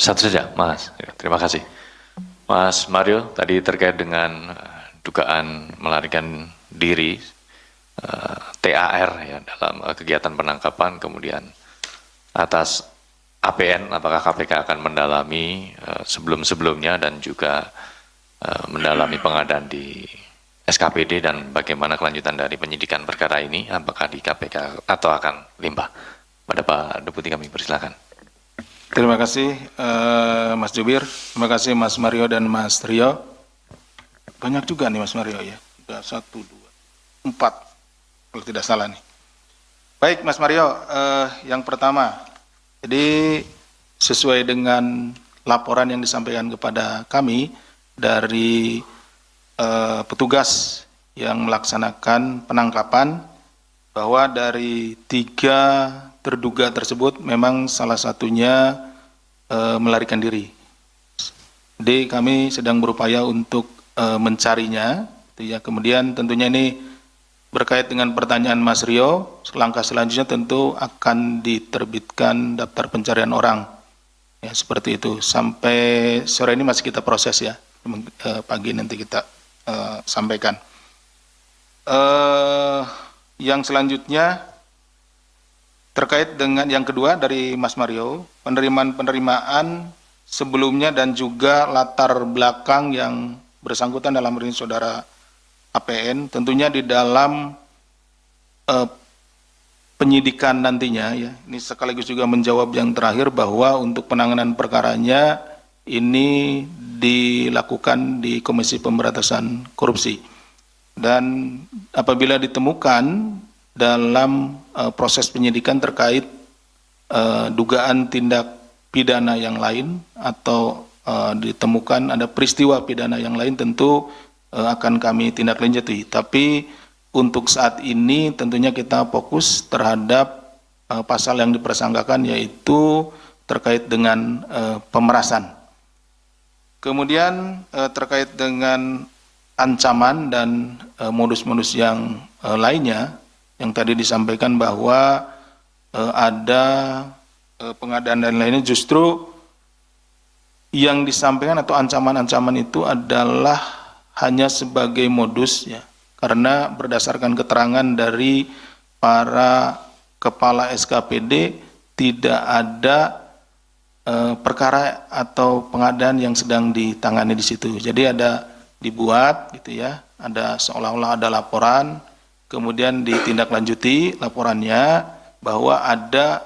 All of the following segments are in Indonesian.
Satu saja, Mas. Ya, terima kasih. Mas Mario, tadi terkait dengan dugaan melarikan diri TAR ya dalam kegiatan penangkapan, kemudian atas APN, apakah KPK akan mendalami sebelum-sebelumnya dan juga mendalami pengadaan di SKPD dan bagaimana kelanjutan dari penyidikan perkara ini, apakah di KPK atau akan limpah? Pada Pak Deputi kami persilakan. Terima kasih Mas Jubir, terima kasih Mas Mario dan Mas Rio. Banyak juga nih Mas Mario ya, 1, 2, 4 kalau tidak salah nih. Baik Mas Mario, yang pertama, jadi sesuai dengan laporan yang disampaikan kepada kami dari petugas yang melaksanakan penangkapan, bahwa dari 3 terduga tersebut memang salah satunya melarikan diri. Jadi kami sedang berupaya untuk mencarinya. Ya. Kemudian tentunya ini berkait dengan pertanyaan Mas Rio, langkah selanjutnya tentu akan diterbitkan daftar pencarian orang. Ya, seperti itu. Sampai sore ini masih kita proses ya. Pagi nanti kita sampaikan. Yang selanjutnya terkait dengan yang kedua dari Mas Mario, penerimaan sebelumnya dan juga latar belakang yang bersangkutan dalam ini saudara APN, tentunya di dalam penyidikan nantinya ya. Ini sekaligus juga menjawab yang terakhir bahwa untuk penanganan perkaranya ini dilakukan di Komisi Pemberantasan Korupsi. Dan apabila ditemukan dalam proses penyidikan terkait dugaan tindak pidana yang lain atau ditemukan ada peristiwa pidana yang lain, tentu akan kami tindak lanjuti. Tapi untuk saat ini tentunya kita fokus terhadap pasal yang dipersangkakan, yaitu terkait dengan pemerasan. Kemudian terkait dengan ancaman dan modus-modus yang lainnya, yang tadi disampaikan bahwa ada pengadaan dan lainnya, justru yang disampaikan atau ancaman-ancaman itu adalah hanya sebagai modus ya, karena berdasarkan keterangan dari para kepala SKPD tidak ada perkara atau pengadaan yang sedang ditangani di situ. Jadi ada dibuat gitu ya, ada seolah-olah ada laporan, kemudian ditindaklanjuti laporannya bahwa ada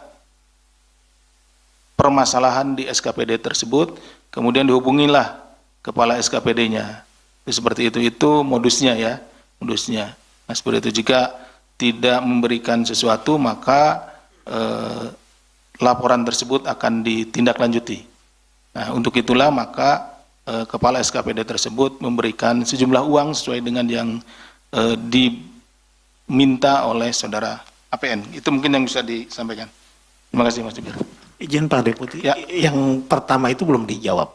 permasalahan di SKPD tersebut, kemudian dihubungilah kepala SKPD-nya. Seperti itu modusnya ya, modusnya. Nah, seperti itu, jika tidak memberikan sesuatu maka laporan tersebut akan ditindaklanjuti. Nah, untuk itulah maka kepala SKPD tersebut memberikan sejumlah uang sesuai dengan yang diminta oleh saudara APN. Itu mungkin yang bisa disampaikan. Terima kasih Mas Jubir. Izin Pak Deputi, ya. Yang pertama itu belum dijawab.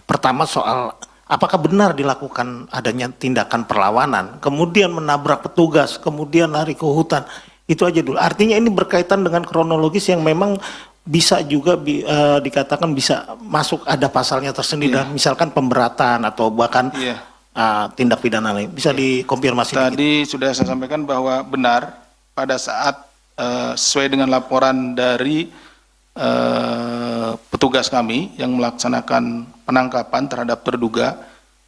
Pertama soal apakah benar dilakukan adanya tindakan perlawanan, kemudian menabrak petugas, kemudian lari ke hutan. Itu aja dulu. Artinya ini berkaitan dengan kronologis yang memang bisa juga dikatakan bisa masuk ada pasalnya tersendiri, dan misalkan pemberatan atau bahkan tindak pidana lain. Bisa dikonfirmasi? Tadi sudah saya sampaikan bahwa benar pada saat sesuai dengan laporan dari petugas kami yang melaksanakan penangkapan terhadap terduga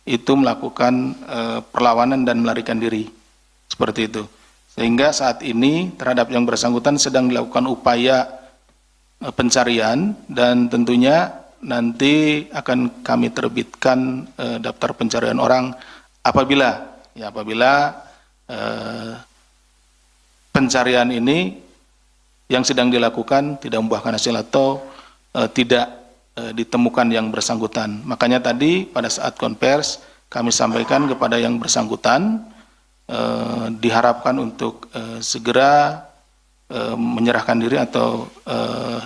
itu melakukan perlawanan dan melarikan diri, seperti itu. Sehingga saat ini terhadap yang bersangkutan sedang dilakukan upaya pencarian, dan tentunya nanti akan kami terbitkan daftar pencarian orang apabila pencarian ini yang sedang dilakukan tidak membuahkan hasil atau tidak ditemukan yang bersangkutan. Makanya tadi pada saat konvers kami sampaikan kepada yang bersangkutan diharapkan untuk segera menyerahkan diri atau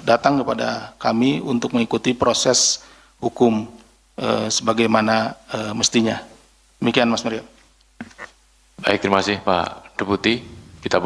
datang kepada kami untuk mengikuti proses hukum sebagaimana mestinya. Demikian Mas Mario. Baik, terima kasih Pak Deputi. Kita buka